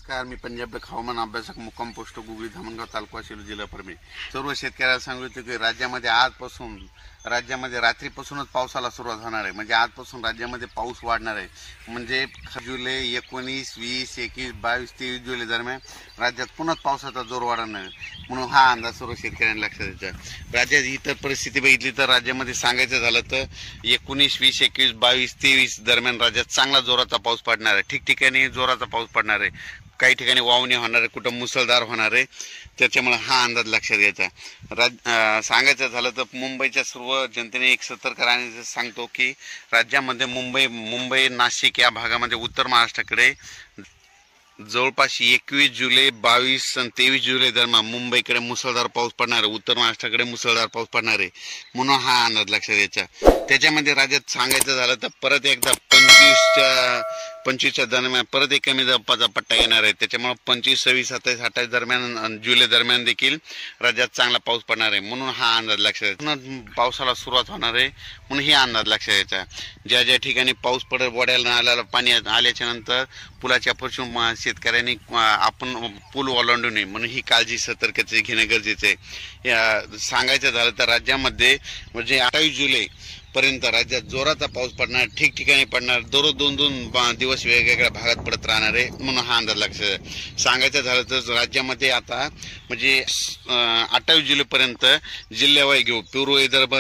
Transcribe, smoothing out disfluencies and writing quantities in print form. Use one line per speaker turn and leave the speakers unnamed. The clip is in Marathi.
नमस्कार, मी पंजाब हवामान अभ्यासक मुक्काम पोस्ट गुगळी धामणगाव तालुका शिरूर जिल्हा परभणी. सर्व शेतकऱ्याला सांगू इच्छितो की राज्यामध्ये रात्रीपासूनच पावसाला सुरुवात होणार आहे. म्हणजे आजपासून राज्यामध्ये पाऊस वाढणार आहे. म्हणजे जुलै 19, 20, 21, 22, 23 जुलै दरम्यान राज्यात पुन्हा पावसाचा जोर वाढणार आहे. म्हणून हा अंदाज सर्व शेतकऱ्यांना लक्षात द्यायचा. राज्यात इतर परिस्थिती बघितली तर राज्यामध्ये सांगायचं झालं तर 19, 20, 21, 22, 23 दरम्यान राज्यात चांगला जोराचा पाऊस पडणार आहे. ठिकठिकाणी जोराचा पाऊस पडणार आहे. काही ठिकाणी वावणी होणार आहे, कुठं मुसळधार होणार आहे. त्याच्यामुळे हा अंदाज लक्षात घ्यायचा. सांगायचं झालं तर मुंबईच्या सर्व जनतेने एक सतर्क राहण्याचं सांगतो की राज्यामध्ये मुंबई नाशिक या भागामध्ये उत्तर महाराष्ट्राकडे जवळपास 21 जुलै 22 आणि 23 जुलै दरम्यान मुंबईकडे मुसळधार पाऊस पडणार आहे. उत्तर महाराष्ट्राकडे मुसळधार पाऊस पडणार आहे. म्हणून हा अंदाज लक्षात घ्यायचा. त्याच्यामध्ये राज्यात सांगायचं झालं तर परत एकदा 25च्या दरम्यान परत एक कमी दाबाचा पट्टा येणार आहे. त्याच्यामुळे 25, 26, 27, 28 दरम्यान जुलै दरम्यान देखील राज्यात चांगला पाऊस पडणार आहे. म्हणून हा अंदाज लक्षात घ्यायचा. पावसाला सुरुवात होणार आहे म्हणून ही अंदाज लक्षात घ्यायचा. ज्या ज्या ठिकाणी पाऊस पडत वड्याला नाल्याला पाणी आल्याच्या नंतर पुलाच्या फरशून शेतकऱ्यांनी आपण पूल ओलांडू नये म्हणून ही काळजी सतर्कता घेणं गरजेचं आहे. सांगायचं झालं तर राज्यामध्ये म्हणजे 28 जुलै पर्यंत राज्यात जोराचा पाऊस पडणार, ठिकठिकाणी पडणार, दररोज 2-2 दिवस वेगवेगळ्या भागात पडत राहणार आहे. म्हणून हा अंदाज लक्षात सांगायचं झालं तर राज्यामध्ये आता म्हणजे 28 जुलैपर्यंत जिल्ह्यावाईज घेऊ पूर्व विदर्भ